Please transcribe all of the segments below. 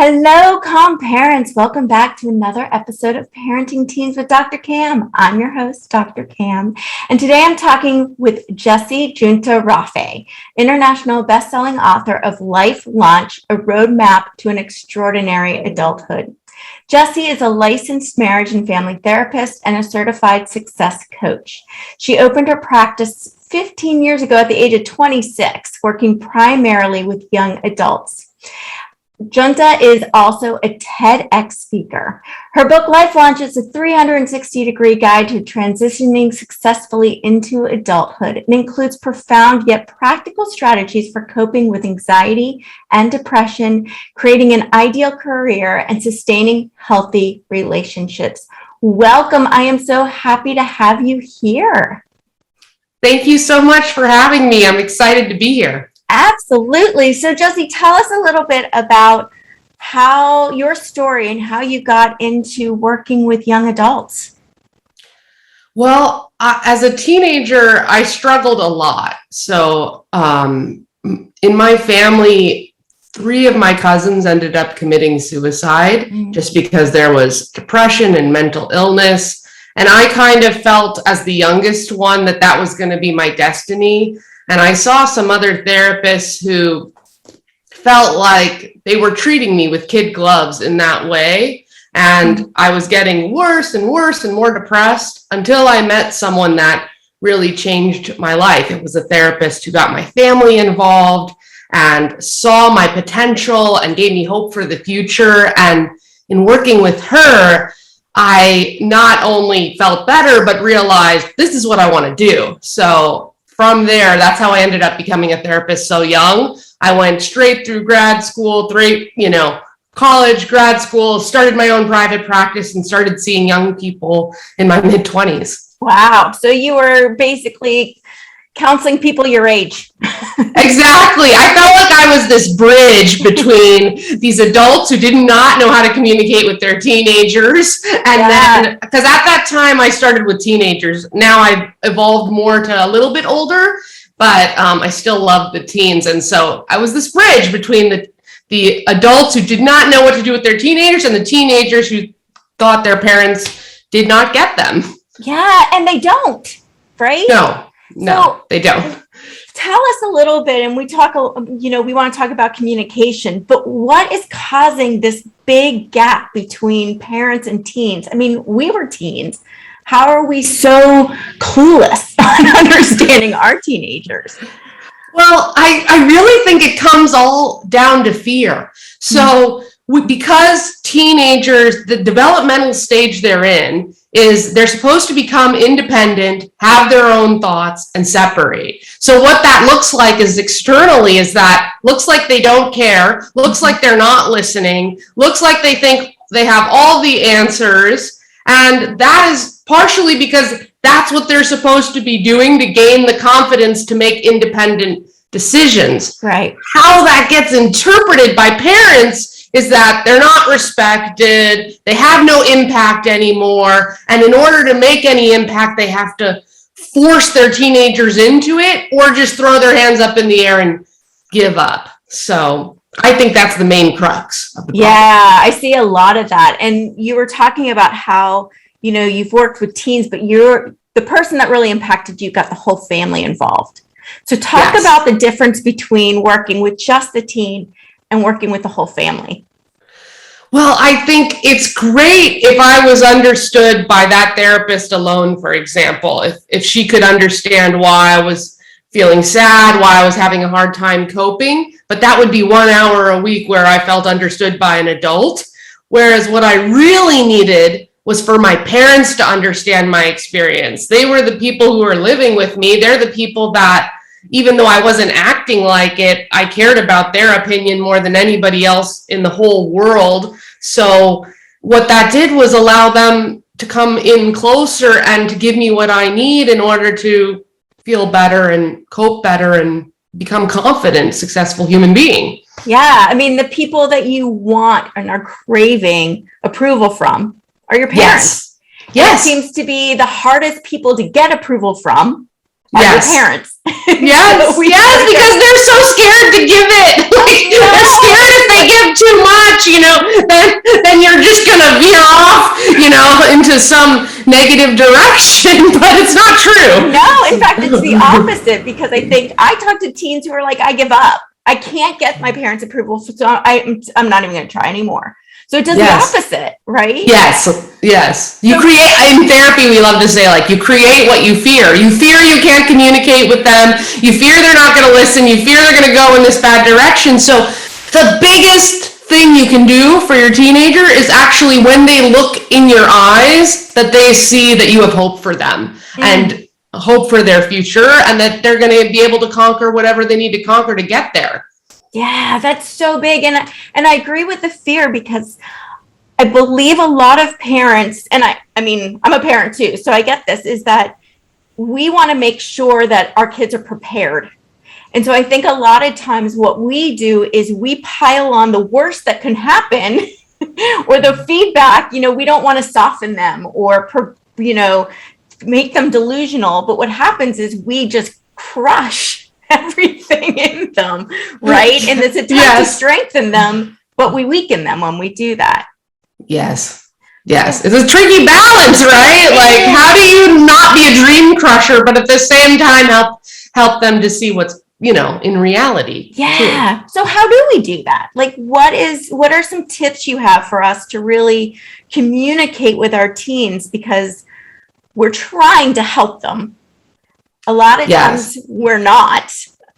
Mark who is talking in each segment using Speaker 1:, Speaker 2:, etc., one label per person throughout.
Speaker 1: Hello, calm parents. Welcome back to another episode of Parenting Teens with Dr. Cam. I'm your host, Dr. Cam, and today I'm talking with Jesse Giunta Rafeh, international best-selling author of Life Launch, A Roadmap to an Extraordinary Adulthood. Jesse is a licensed marriage and family therapist and a certified success coach. She opened her practice 15 years ago at the age of 26, working primarily with young adults. Giunta is also a TEDx speaker. Her book, Life Launch, is a 360-degree guide to transitioning successfully into adulthood. It includes profound yet practical strategies for coping with anxiety and depression, creating an ideal career, and sustaining healthy relationships. Welcome. I am so happy to have you here.
Speaker 2: Thank you so much for having me. I'm excited to be here.
Speaker 1: Absolutely. So, Jesse, tell us a little bit about how your story and how you got into working with young adults.
Speaker 2: Well, as a teenager, I struggled a lot. So in my family, 3 of my cousins ended up committing suicide just because there was depression and mental illness. And I kind of felt, as the youngest one, that was going to be my destiny. And I saw some other therapists who felt like they were treating me with kid gloves in that way. And I was getting worse and worse and more depressed until I met someone that really changed my life. It was a therapist who got my family involved and saw my potential and gave me hope for the future. And in working with her, I not only felt better, but realized this is what I want to do. So from there, that's how I ended up becoming a therapist so young. I went straight through grad school, college, grad school, started my own private practice and started seeing young people in my mid-20s.
Speaker 1: Wow. So you were basically counseling people your age.
Speaker 2: Exactly. I felt like I was this bridge between these adults who did not know how to communicate with their teenagers. And then, because at that time I started with teenagers, now I've evolved more to a little bit older, but I still love the teens. And so I was this bridge between the adults who did not know what to do with their teenagers and the teenagers who thought their parents did not get them.
Speaker 1: Yeah, and they don't, right?
Speaker 2: No, they don't.
Speaker 1: Tell us a little bit, and we want to talk about communication, but what is causing this big gap between parents and teens? I mean, we were teens. How are we so clueless on understanding our teenagers?
Speaker 2: Well, I really think it comes all down to fear. So because teenagers, the developmental stage they're in is they're supposed to become independent, have their own thoughts, and separate. So what that looks like is externally is that looks like they don't care, looks like they're not listening, looks like they think they have all the answers. And that is partially because that's what they're supposed to be doing to gain the confidence to make independent decisions.
Speaker 1: Right.
Speaker 2: How that gets interpreted by parents is that they're not respected, they have no impact anymore, and in order to make any impact, they have to force their teenagers into it or just throw their hands up in the air and give up. So I think that's the main crux of the problem.
Speaker 1: Yeah, I see a lot of that. And you were talking about how, you've worked with teens, but the person that really impacted you got the whole family involved. So talk about the difference between working with just the teen and working with the whole family.
Speaker 2: Well, I think it's great if I was understood by that therapist alone, for example, if she could understand why I was feeling sad, why I was having a hard time coping, but that would be 1 hour a week where I felt understood by an adult. Whereas what I really needed was for my parents to understand my experience. They were the people who were living with me. They're the people that, even though I wasn't acting like it, I cared about their opinion more than anybody else in the whole world. So what that did was allow them to come in closer and to give me what I need in order to feel better and cope better and become confident, successful human being.
Speaker 1: Yeah, I mean, the people that you want and are craving approval from are your parents.
Speaker 2: Yes.
Speaker 1: It seems to be the hardest people to get approval from. are your
Speaker 2: Yes.
Speaker 1: parents.
Speaker 2: Yes,
Speaker 1: So
Speaker 2: because they're so scared to give it. Like, they're scared if they give too much, then you're just gonna veer off, into some negative direction. But it's not true.
Speaker 1: No, in fact, it's the opposite, because I think I talk to teens who are like, I give up. I can't get my parents' approval, so I'm not even going to try anymore. So it does the opposite, right?
Speaker 2: Yes. You create, in therapy, we love to say, like, you create what you fear. You fear you can't communicate with them. You fear they're not going to listen. You fear they're going to go in this bad direction. So the biggest thing you can do for your teenager is actually, when they look in your eyes, that they see that you have hope for them and hope for their future, and that they're going to be able to conquer whatever they need to conquer to get there.
Speaker 1: Yeah, that's so big. And I agree with the fear, because I believe a lot of parents, and I mean, I'm a parent too, so I get this, is that we want to make sure that our kids are prepared. And so I think a lot of times what we do is we pile on the worst that can happen or the feedback. We don't want to soften them or, make them delusional. But what happens is we just crush everything in them, right? And this attempt to strengthen them, but we weaken them when we do that.
Speaker 2: Yes. It's a tricky balance, right? Like, how do you not be a dream crusher, but at the same time help them to see what's, in reality?
Speaker 1: Yeah. Too. So how do we do that? Like, what are some tips you have for us to really communicate with our teens? Because we're trying to help them. A lot of times we're not,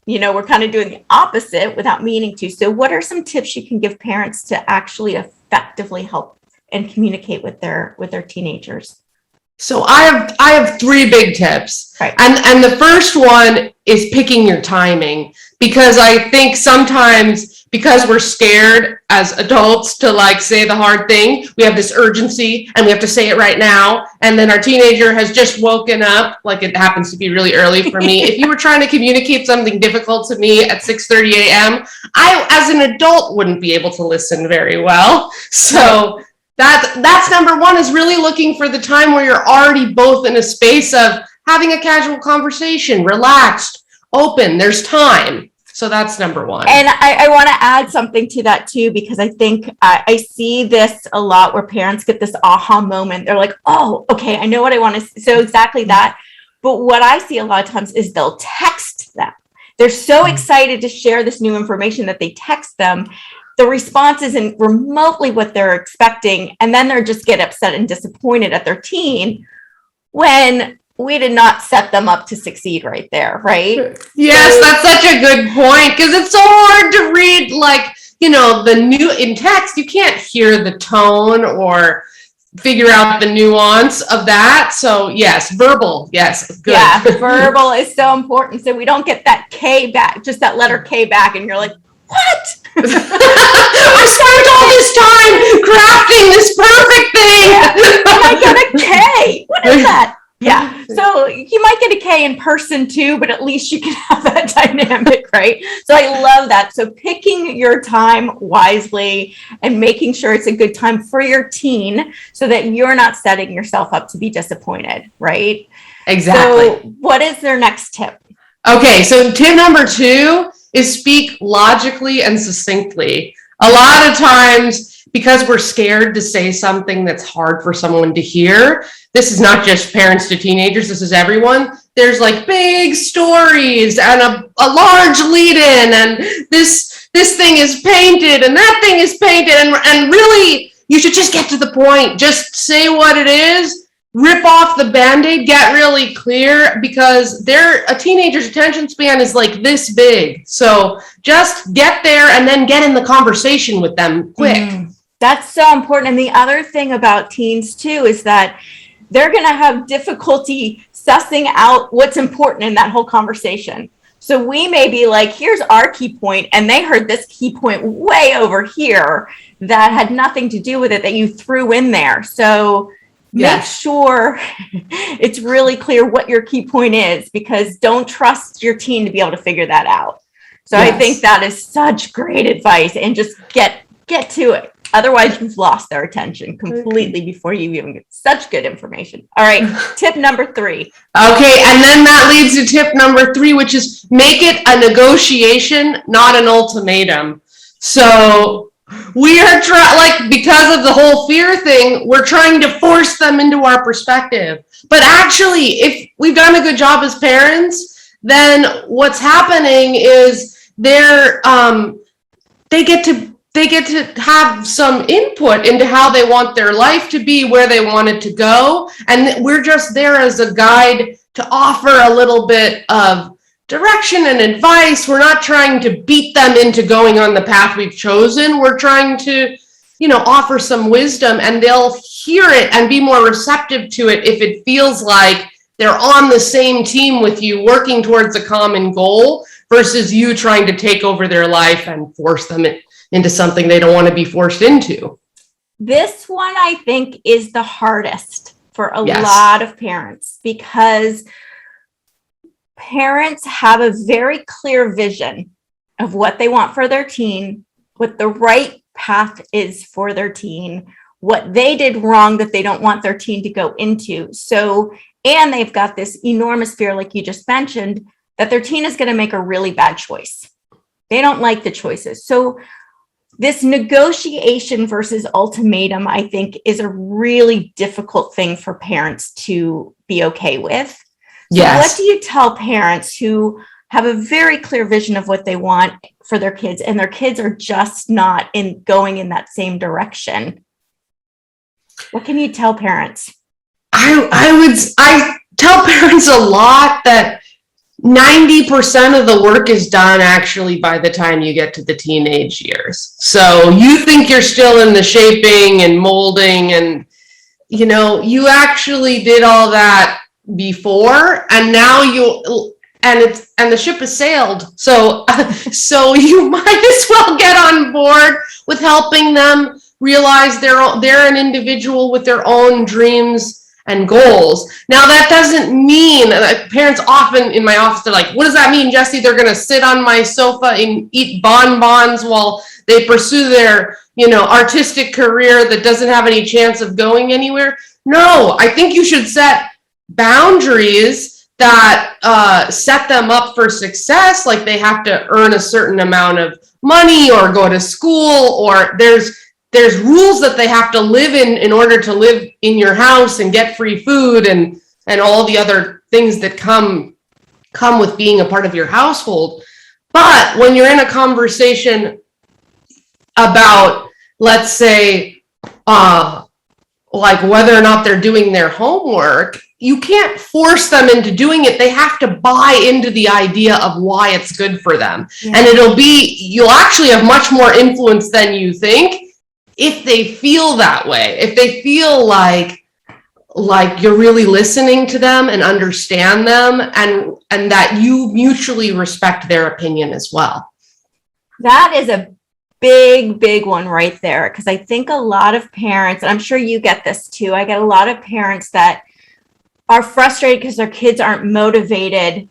Speaker 1: we're kind of doing the opposite without meaning to. So what are some tips you can give parents to actually effectively help and communicate with their teenagers?
Speaker 2: So I have 3 big tips.
Speaker 1: Right.
Speaker 2: And the first one is picking your timing, because I think sometimes, because we're scared as adults to, like, say the hard thing, we have this urgency and we have to say it right now. And then our teenager has just woken up, like it happens to be really early for me. If you were trying to communicate something difficult to me at 6:30 a.m., I, as an adult, wouldn't be able to listen very well. So that's number one, is really looking for the time where you're already both in a space of having a casual conversation, relaxed, open, there's time. So that's number one. And
Speaker 1: I want to add something to that too, because I think I see this a lot where parents get this aha moment. They're like, oh, okay, I know what I want to. So exactly that. But what I see a lot of times is they'll text them. They're so excited to share this new information that they text them. The response isn't remotely what they're expecting. And then they're just get upset and disappointed at their teen when we did not set them up to succeed right there, right?
Speaker 2: Yes, so, that's such a good point, because it's so hard to read, like, the new in text. You can't hear the tone or figure out the nuance of that. So yes, verbal. Yes, good.
Speaker 1: Yeah, verbal is so important. So we don't get that K back, just that letter K back, and you're like, what?
Speaker 2: I spent all this time crafting this perfect thing.
Speaker 1: And I get a K. What is that? Yeah. So you might get a K in person too, but at least you can have that dynamic, right? So I love that. So picking your time wisely and making sure it's a good time for your teen so that you're not setting yourself up to be disappointed, right?
Speaker 2: Exactly.
Speaker 1: So what is their next tip?
Speaker 2: Okay. So tip number 2 is speak logically and succinctly. A lot of times, because we're scared to say something that's hard for someone to hear, this is not just parents to teenagers, this is everyone. There's like big stories and a large lead-in, and this thing is painted and that thing is painted, and really, you should just get to the point. Just say what it is, rip off the Band-Aid, get really clear, because a teenager's attention span is like this big. So just get there and then get in the conversation with them quick.
Speaker 1: That's so important. And the other thing about teens too is that they're going to have difficulty sussing out what's important in that whole conversation. So we may be like, here's our key point, and they heard this key point way over here that had nothing to do with it that you threw in there. So make sure it's really clear what your key point is, because don't trust your teen to be able to figure that out. So I think that is such great advice, and just get to it. Otherwise, you've lost their attention completely before you even get such good information. All right, tip number 3.
Speaker 2: Okay, and then that leads to tip number 3, which is make it a negotiation, not an ultimatum. So we are because of the whole fear thing, we're trying to force them into our perspective. But actually, if we've done a good job as parents, then what's happening is they get to have some input into how they want their life to be, where they want it to go. And we're just there as a guide to offer a little bit of direction and advice. We're not trying to beat them into going on the path we've chosen. We're trying to, offer some wisdom, and they'll hear it and be more receptive to it if it feels like they're on the same team with you, working towards a common goal, versus you trying to take over their life and force them into something they don't want to be forced into.
Speaker 1: This one, I think, is the hardest for a lot of parents, because parents have a very clear vision of what they want for their teen, what the right path is for their teen, what they did wrong that they don't want their teen to go into. So, and they've got this enormous fear, like you just mentioned, that their teen is going to make a really bad choice. They don't like the choices. So this negotiation versus ultimatum, I think, is a really difficult thing for parents to be okay with. So what do you tell parents who have a very clear vision of what they want for their kids, and their kids are just not going in that same direction? What can you tell parents?
Speaker 2: I tell parents a lot that 90% of the work is done actually by the time you get to the teenage years. So you think you're still in the shaping and molding, and you actually did all that before, and now and the ship has sailed. So you might as well get on board with helping them realize they're an individual with their own dreams and goals. Now, that doesn't mean that parents often in my office, they're like, what does that mean, Jesse? They're going to sit on my sofa and eat bonbons while they pursue their, artistic career that doesn't have any chance of going anywhere? No, I think you should set boundaries that set them up for success. Like they have to earn a certain amount of money or go to school, or there's rules that they have to live in order to live in your house and get free food and all the other things that come with being a part of your household. But when you're in a conversation about, let's say, like whether or not they're doing their homework, you can't force them into doing it. They have to buy into the idea of why it's good for them. Yeah. And you'll actually have much more influence than you think if they feel that way, if they feel like you're really listening to them and understand them, and that you mutually respect their opinion as well.
Speaker 1: That is a big one right there, because I think a lot of parents, and I'm sure you get this too, I get a lot of parents that are frustrated because their kids aren't motivated,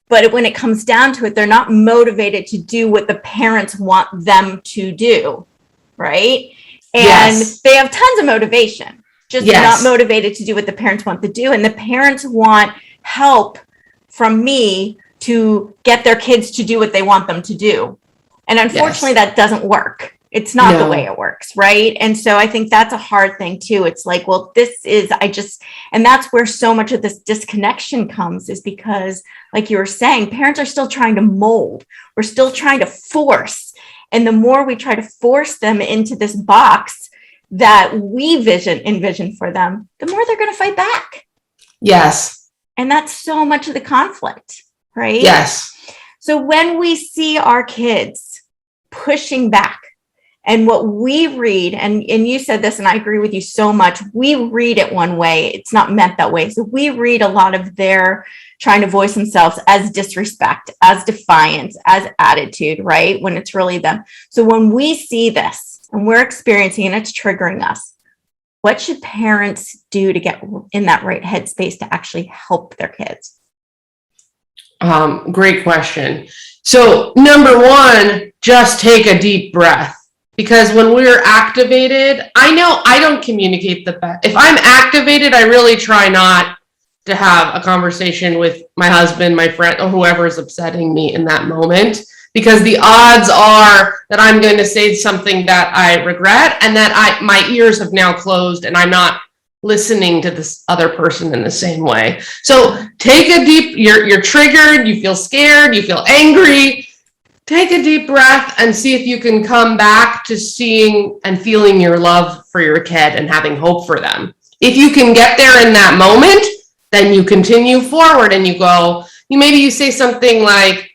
Speaker 1: but when it comes down to it, they're not motivated to do what the parents want them to do. Right? And they have tons of motivation, just not motivated to do what the parents want to do. And the parents want help from me to get their kids to do what they want them to do. And unfortunately, that doesn't work. It's not the way it works, right? And so I think that's a hard thing too. It's like, well, and that's where so much of this disconnection comes, is because, like you were saying, parents are still trying to mold. We're still trying to force. And the more we try to force them into this box that we envision for them, the more they're going to fight back.
Speaker 2: Yes.
Speaker 1: And that's so much of the conflict, right?
Speaker 2: Yes.
Speaker 1: So when we see our kids pushing back, and what we read, and you said this, and I agree with you so much, we read it one way. It's not meant that way. So we read a lot of their trying to voice themselves as disrespect, as defiance, as attitude, right? When it's really them. So when we see this and we're experiencing and it's triggering us, what should parents do to get in that right headspace to actually help their kids?
Speaker 2: Great question. So number one, just take a deep breath. Because when we're activated, I know I don't communicate the best. If I'm activated, I really try not to have a conversation with my husband, my friend, or whoever is upsetting me in that moment, because the odds are that I'm going to say something that I regret, and that my ears have now closed and I'm not listening to this other person in the same way. So take a deep, you're triggered, you feel scared, you feel angry. Take a deep breath and see if you can come back to seeing and feeling your love for your kid and having hope for them. If you can get there in that moment, then you continue forward and you go, maybe you say something like,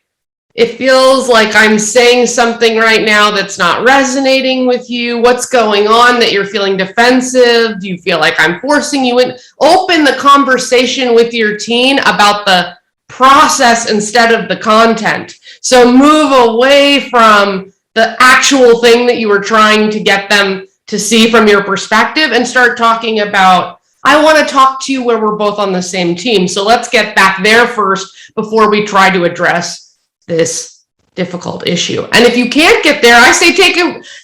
Speaker 2: it feels like I'm saying something right now that's not resonating with you. What's going on that you're feeling defensive? Do you feel like I'm forcing you in? Open the conversation with your teen about the process instead of the content. So move away from the actual thing that you were trying to get them to see from your perspective and start talking about, I want to talk to you where we're both on the same team. So let's get back there first before we try to address this difficult issue. And if you can't get there, I say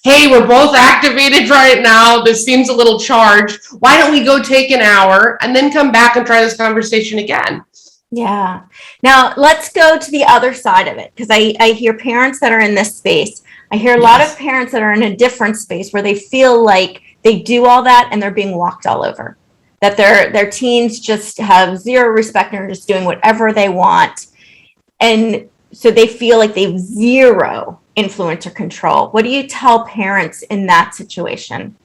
Speaker 2: hey, we're both activated right now. This seems a little charged. Why don't we go take an hour and then come back and try this conversation again?
Speaker 1: Yeah. Now let's go to the other side of it, because I hear parents that are in this space. I hear a lot of parents that are in a different space where they feel like they do all that and they're being walked all over, that their teens just have zero respect and are just doing whatever they want. And so they feel like they have zero influence or control. What do you tell parents in that situation?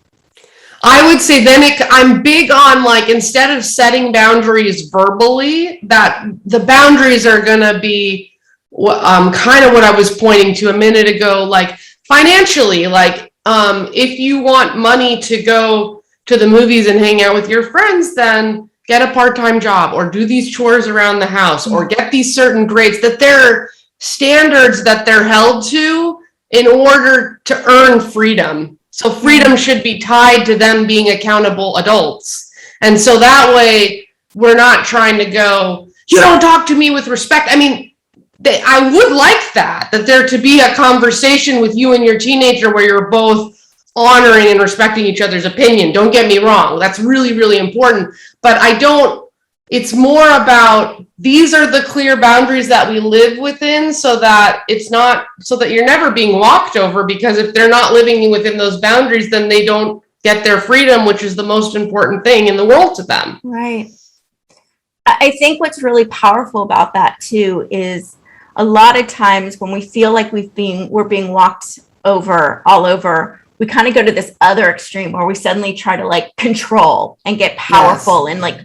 Speaker 2: I would say I'm big on, like, instead of setting boundaries verbally, that the boundaries are going to be kind of what I was pointing to a minute ago, like financially, like if you want money to go to the movies and hang out with your friends, then get a part-time job or do these chores around the house or get these certain grades, that they're standards that they're held to in order to earn freedom. So freedom should be tied to them being accountable adults. And so that way we're not trying to go, you don't talk to me with respect. I mean, I would like that there to be a conversation with you and your teenager where you're both honoring and respecting each other's opinion. Don't get me wrong. That's really, really important. But it's more about, these are the clear boundaries that we live within, so that you're never being walked over, because if they're not living within those boundaries, then they don't get their freedom, which is the most important thing in the world to them.
Speaker 1: Right. I think what's really powerful about that too is a lot of times when we feel like we're being walked over all over, we kind of go to this other extreme where we suddenly try to like control and get powerful and like,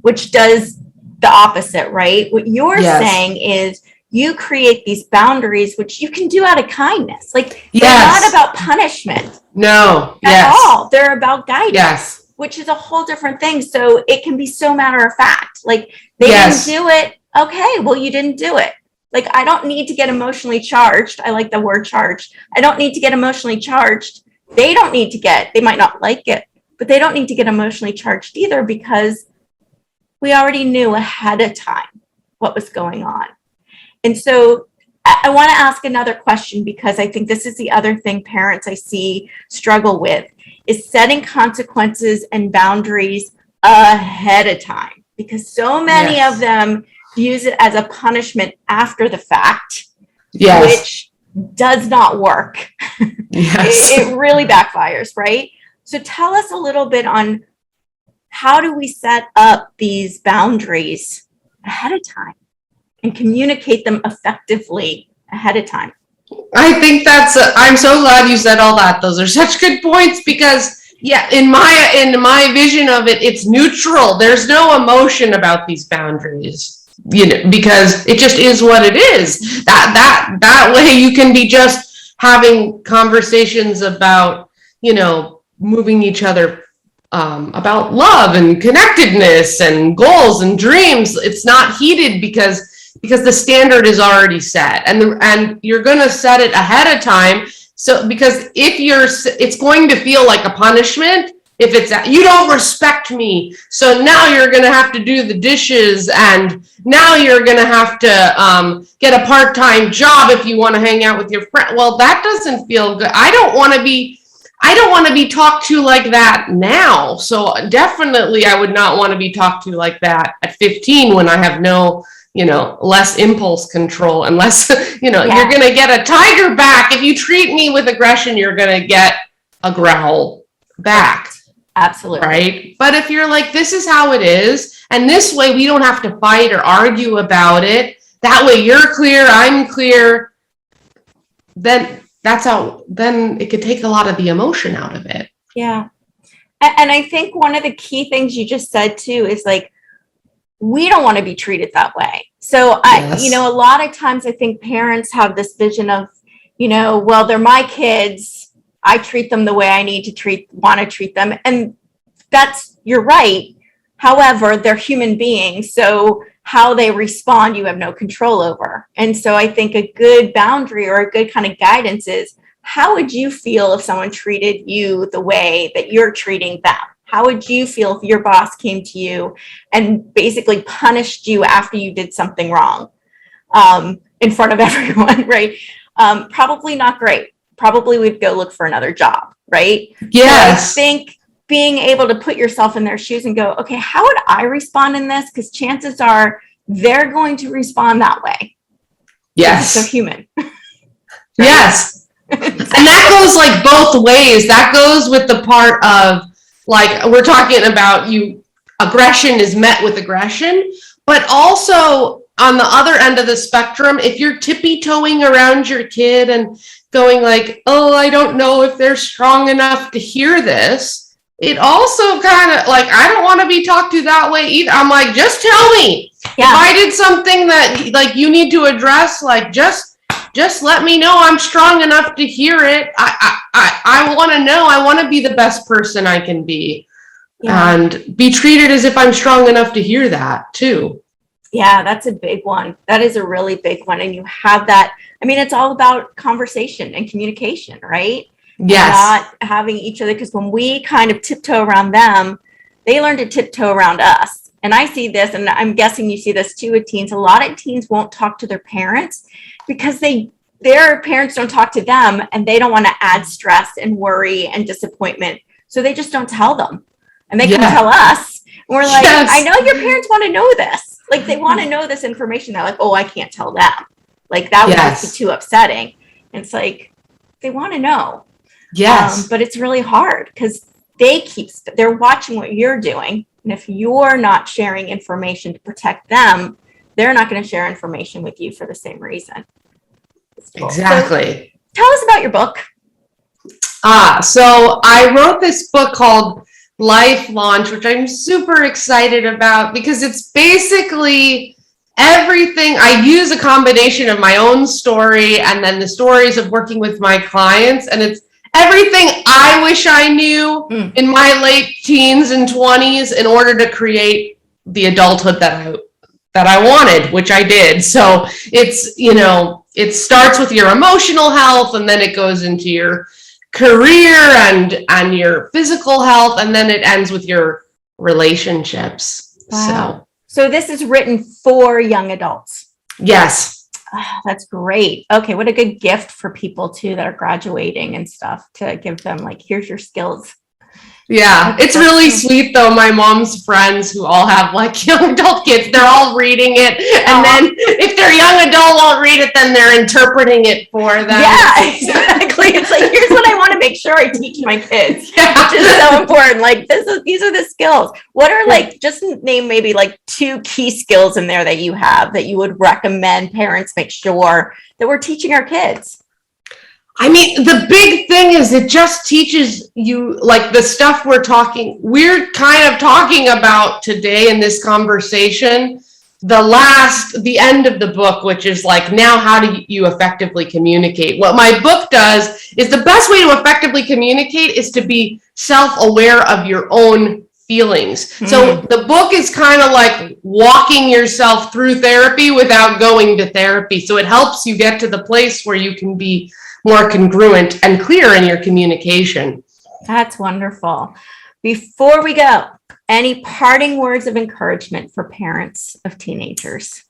Speaker 1: which does the opposite, right? What you're saying is you create these boundaries, which you can do out of kindness. Like they're not about punishment.
Speaker 2: No.
Speaker 1: At all. They're about guidance, which is a whole different thing. So it can be so matter of fact. Like they didn't do it. Okay, well, you didn't do it. Like, I don't need to get emotionally charged. I like the word charged. I don't need to get emotionally charged. They don't need to they might not like it, but they don't need to get emotionally charged either, because we already knew ahead of time what was going on. And so I want to ask another question, because I think this is the other thing parents I see struggle with, is setting consequences and boundaries ahead of time, because so many of them use it as a punishment after the fact, which does not work. It really backfires, right? So tell us a little bit on how do we set up these boundaries ahead of time and communicate them effectively ahead of time?
Speaker 2: I think I'm so glad you said all that. Those are such good points, because in my vision of it, it's neutral. There's no emotion about these boundaries. Because it just is what it is. That way you can be just having conversations about, moving each other, about love and connectedness and goals and dreams. It's not heated because the standard is already set, and you're going to set it ahead of time. So because it's going to feel like a punishment if it's you don't respect me, so now you're going to have to do the dishes, and now you're going to have to get a part-time job if you want to hang out with your friend. Well, that doesn't feel good. I don't want to be talked to like that now. So definitely I would not want to be talked to like that at 15 when I have no, less impulse control, unless, you're going to get a tiger back. If you treat me with aggression, you're going to get a growl back.
Speaker 1: Absolutely.
Speaker 2: Right. But if you're like, this is how it is, and this way we don't have to fight or argue about it, that way you're clear, I'm clear, then then it could take a lot of the emotion out of it.
Speaker 1: Yeah. And I think one of the key things you just said too is like, we don't want to be treated that way. So a lot of times I think parents have this vision of, well, they're my kids, I treat them the way I want to treat them. And you're right. However, they're human beings. So how they respond, you have no control over. And so I think a good boundary or a good kind of guidance is, how would you feel if someone treated you the way that you're treating them? How would you feel if your boss came to you and basically punished you after you did something wrong in front of everyone, right? Probably not great. Probably would go look for another job, right?
Speaker 2: Yes.
Speaker 1: So I think being able to put yourself in their shoes and go, okay, how would I respond in this? Because chances are they're going to respond that way.
Speaker 2: Yes.
Speaker 1: They're human.
Speaker 2: Yes. And that goes like both ways. That goes with the part of, like, we're talking about aggression is met with aggression, but also on the other end of the spectrum, if you're tippy-toeing around your kid and going like, oh, I don't know if they're strong enough to hear this, it also kind of like, I don't want to be talked to that way either. I'm like, just tell me. Yeah. If I did something that like you need to address, like just let me know I'm strong enough to hear it. I want to know. I want to be the best person I can be, and be treated as if I'm strong enough to hear that too.
Speaker 1: Yeah, that's a big one. That is a really big one. And you have that. I mean, it's all about conversation and communication, right?
Speaker 2: Yes.
Speaker 1: Not having each other, because when we kind of tiptoe around them, they learn to tiptoe around us. And I see this, and I'm guessing you see this too with teens. A lot of teens won't talk to their parents because their parents don't talk to them, and they don't want to add stress and worry and disappointment. So they just don't tell them. And they can tell us. And we're like, I know your parents want to know this. Like, they want to know this information. They're like, oh, I can't tell them. Like, that would just be too upsetting. And it's like, they want to know.
Speaker 2: Yes.
Speaker 1: But it's really hard because they're watching what you're doing. And if you're not sharing information to protect them, they're not going to share information with you for the same reason.
Speaker 2: Exactly.
Speaker 1: So, tell us about your book.
Speaker 2: So I wrote this book called Life Launch, which I'm super excited about because it's basically everything. I use a combination of my own story and then the stories of working with my clients, and it's everything I wish I knew in my late teens and 20s in order to create the adulthood that I wanted, which I did. So it's, it starts with your emotional health, and then it goes into your career and your physical health, and then it ends with your relationships.
Speaker 1: Wow. So this is written for young adults.
Speaker 2: Yes.
Speaker 1: Oh, that's great. Okay, what a good gift for people too that are graduating and stuff, to give them like, here's your skills.
Speaker 2: Yeah, it's really sweet though. My mom's friends who all have like young adult kids, they're all reading it. And then if their young adult won't read it, then they're interpreting it for them.
Speaker 1: Yeah, exactly. It's like, here's what I want to make sure I teach my kids, which is so important. Like these are the skills. What are like, just name maybe like 2 key skills in there that you have that you would recommend parents make sure that we're teaching our kids?
Speaker 2: I mean, the big thing is it just teaches you like the stuff we're kind of talking about today in this conversation. The end of the book, which is like, now how do you effectively communicate? What my book does is the best way to effectively communicate is to be self-aware of your own feelings. So the book is kind of like walking yourself through therapy without going to therapy. So it helps you get to the place where you can be more congruent and clear in your communication.
Speaker 1: That's wonderful. Before we go, any parting words of encouragement for parents of teenagers?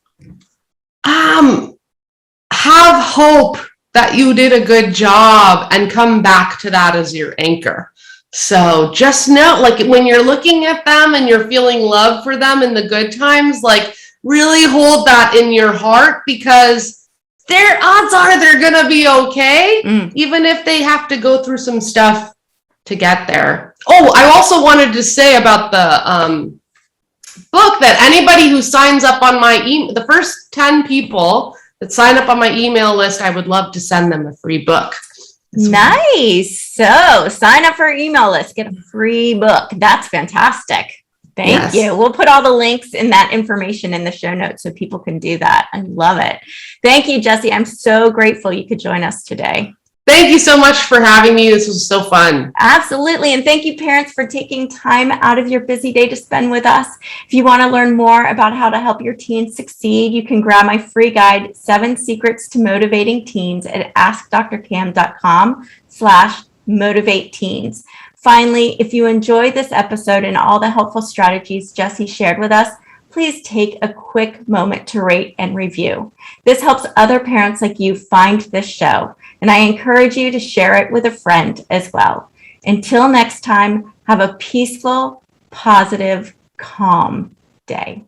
Speaker 2: Have hope that you did a good job and come back to that as your anchor. So just know, like when you're looking at them and you're feeling love for them in the good times, like really hold that in your heart, because their odds are they're going to be okay, even if they have to go through some stuff to get there. Oh, I also wanted to say about the book that anybody who signs up on my email, the first 10 people that sign up on my email list, I would love to send them a free book.
Speaker 1: Nice. So sign up for our email list, get a free book. That's fantastic. Thank you. We'll put all the links in that information in the show notes so people can do that. I love it. Thank you, Jesse. I'm so grateful you could join us today.
Speaker 2: Thank you so much for having me. This was so fun.
Speaker 1: Absolutely. And thank you, parents, for taking time out of your busy day to spend with us. If you want to learn more about how to help your teens succeed, you can grab my free guide, 7 Secrets to Motivating Teens, at askdrcam.com/motivate-teens. Finally, if you enjoyed this episode and all the helpful strategies Jesse shared with us, please take a quick moment to rate and review. This helps other parents like you find this show, and I encourage you to share it with a friend as well. Until next time, have a peaceful, positive, calm day.